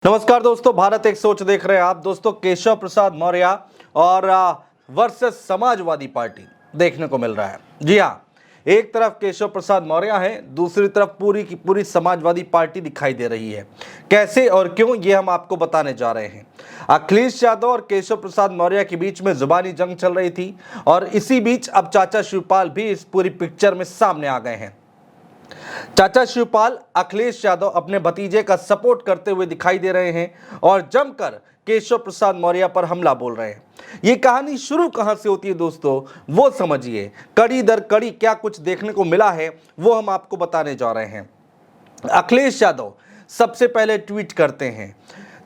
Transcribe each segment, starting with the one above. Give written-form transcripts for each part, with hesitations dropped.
नमस्कार दोस्तों, भारत एक सोच देख रहे हैं आप। दोस्तों, केशव प्रसाद मौर्य और वर्सेस समाजवादी पार्टी देखने को मिल रहा है। जी हाँ, एक तरफ केशव प्रसाद मौर्य है, दूसरी तरफ पूरी की पूरी समाजवादी पार्टी दिखाई दे रही है। कैसे और क्यों, ये हम आपको बताने जा रहे हैं। अखिलेश यादव और केशव प्रसाद मौर्य के बीच में जुबानी जंग चल रही थी और इसी बीच अब चाचा शिवपाल भी इस पूरी पिक्चर में सामने आ गए हैं। चाचा शिवपाल अखिलेश यादव अपने भतीजे का सपोर्ट करते हुए दिखाई दे रहे हैं और जमकर केशव प्रसाद मौर्य पर हमला बोल रहे हैं। ये कहानी शुरू कहां से होती है दोस्तों, वो समझिए। कड़ी दर कड़ी क्या कुछ देखने को मिला है वो हम आपको बताने जा रहे हैं। अखिलेश यादव सबसे पहले ट्वीट करते हैं।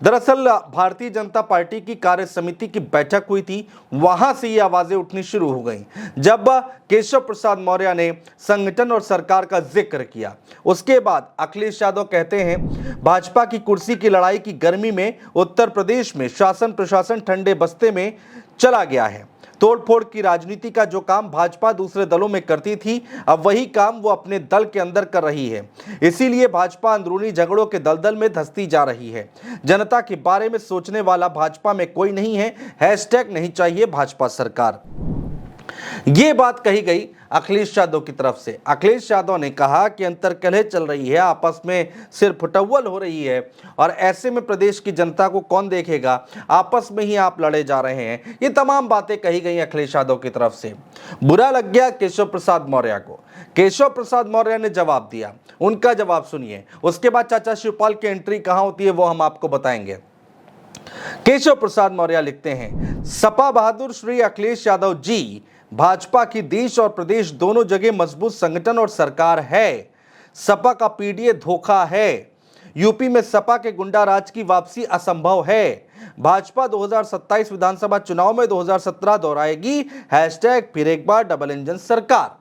दरअसल भारतीय जनता पार्टी की कार्य समिति की बैठक हुई थी, वहां से ये आवाजें उठनी शुरू हो गई जब केशव प्रसाद मौर्य ने संगठन और सरकार का जिक्र किया। उसके बाद अखिलेश यादव कहते हैं, भाजपा की कुर्सी की लड़ाई की गर्मी में उत्तर प्रदेश में शासन प्रशासन ठंडे बस्ते में चला गया है। तोड़फोड़ की राजनीति का जो काम भाजपा दूसरे दलों में करती थी, अब वही काम वो अपने दल के अंदर कर रही है। इसीलिए भाजपा अंदरूनी झगड़ों के दलदल में धंसती जा रही है। जनता के बारे में सोचने वाला भाजपा में कोई नहीं है। हैशटैग नहीं चाहिए भाजपा सरकार। ये बात कही गई अखिलेश यादव की तरफ से। अखिलेश यादव ने कहा कि अंतर्कलह चल रही है, आपस में सिर फुटव्वल हो रही है और ऐसे में प्रदेश की जनता को कौन देखेगा, आपस में ही आप लड़े जा रहे हैं। ये तमाम बातें कही गई अखिलेश यादव की तरफ से। बुरा लग गया केशव प्रसाद मौर्य को। केशव प्रसाद मौर्य ने जवाब दिया, उनका जवाब सुनिए। उसके बाद चाचा शिवपाल की एंट्री कहां होती है वो हम आपको बताएंगे। केशव प्रसाद मौर्य लिखते हैं, सपा बहादुर श्री अखिलेश यादव जी, भाजपा की देश और प्रदेश दोनों जगह मजबूत संगठन और सरकार है। सपा का पीडीए धोखा है। यूपी में सपा के गुंडा राज की वापसी असंभव है। भाजपा 2027 विधानसभा चुनाव में 2017 दोहराएगी। हैशटैग फिर एक बार डबल इंजन सरकार।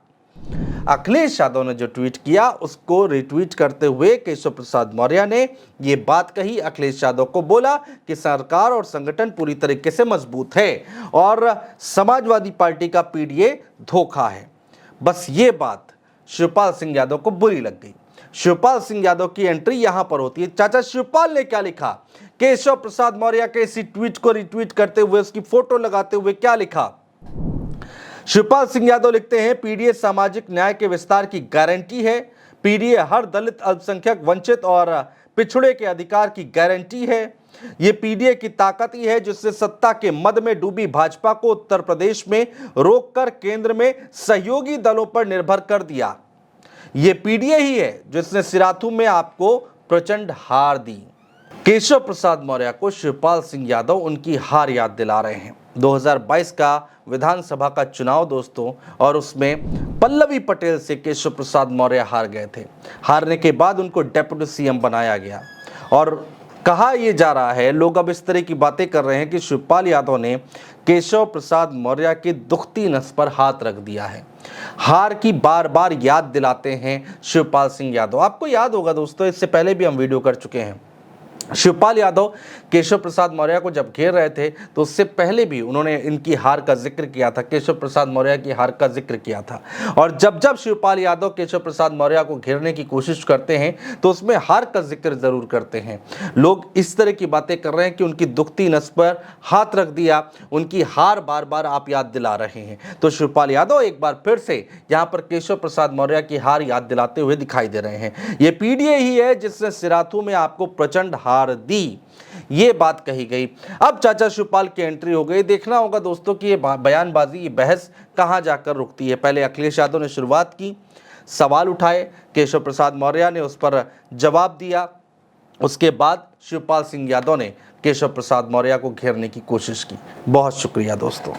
अखिलेश यादव ने जो ट्वीट किया उसको रिट्वीट करते हुए केशव प्रसाद मौर्य ने ये बात कही। अखिलेश यादव को बोला कि सरकार और संगठन पूरी तरीके से मजबूत है और समाजवादी पार्टी का पीडीए धोखा है। बस ये बात शिवपाल सिंह यादव को बुरी लग गई। शिवपाल सिंह यादव की एंट्री यहां पर होती है। चाचा शिवपाल ने क्या लिखा, केशव प्रसाद मौर्य के इसी ट्वीट को रिट्वीट करते हुए उसकी फोटो लगाते हुए क्या लिखा। शिवपाल सिंह यादव लिखते हैं, पीडीए सामाजिक न्याय के विस्तार की गारंटी है। पीडीए हर दलित, अल्पसंख्यक, वंचित और पिछड़े के अधिकार की गारंटी है। ये पीडीए की ताकत ही है जिससे सत्ता के मद में डूबी भाजपा को उत्तर प्रदेश में रोककर केंद्र में सहयोगी दलों पर निर्भर कर दिया। ये पीडीए ही है जिसने सिराथू में आपको प्रचंड हार दी। केशव प्रसाद मौर्य को शिवपाल सिंह यादव उनकी हार याद दिला रहे हैं। 2022 का विधानसभा का चुनाव दोस्तों, और उसमें पल्लवी पटेल से केशव प्रसाद मौर्य हार गए थे। हारने के बाद उनको डेप्यूटी सीएम बनाया गया और कहा यह जा रहा है, लोग अब इस तरह की बातें कर रहे हैं कि शिवपाल यादव ने केशव प्रसाद मौर्य की दुखती नस पर हाथ रख दिया है। हार की बार बार याद दिलाते हैं शिवपाल सिंह यादव। आपको याद होगा दोस्तों, इससे पहले भी हम वीडियो कर चुके हैं। शिवपाल यादव केशव प्रसाद मौर्य को जब घेर रहे थे तो उससे पहले भी उन्होंने इनकी हार का जिक्र किया था, केशव प्रसाद मौर्य की हार का जिक्र किया था। और जब जब शिवपाल यादव केशव प्रसाद मौर्य को घेरने की कोशिश करते हैं तो उसमें हार का जिक्र जरूर करते हैं। लोग इस तरह की बातें कर रहे हैं कि उनकी दुखती नस पर हाथ रख दिया, उनकी हार बार बार आप याद दिला रहे हैं। तो शिवपाल यादव एक बार फिर से यहाँ पर केशव प्रसाद मौर्य की हार याद दिलाते हुए दिखाई दे रहे हैं। ये पीडीए ही है जिसने सिराथू में आपको प्रचंड हार दी, ये बात कही गई। अब चाचा शिवपाल की एंट्री हो गई। देखना होगा दोस्तों कि ये बयानबाजी, ये बहस कहां जाकर रुकती है। पहले अखिलेश यादव ने शुरुआत की, सवाल उठाए, केशव प्रसाद मौर्य ने उस पर जवाब दिया। उसके बाद शिवपाल सिंह यादव ने केशव प्रसाद मौर्य को घेरने की कोशिश की। बहुत शुक्रिया दोस्तों।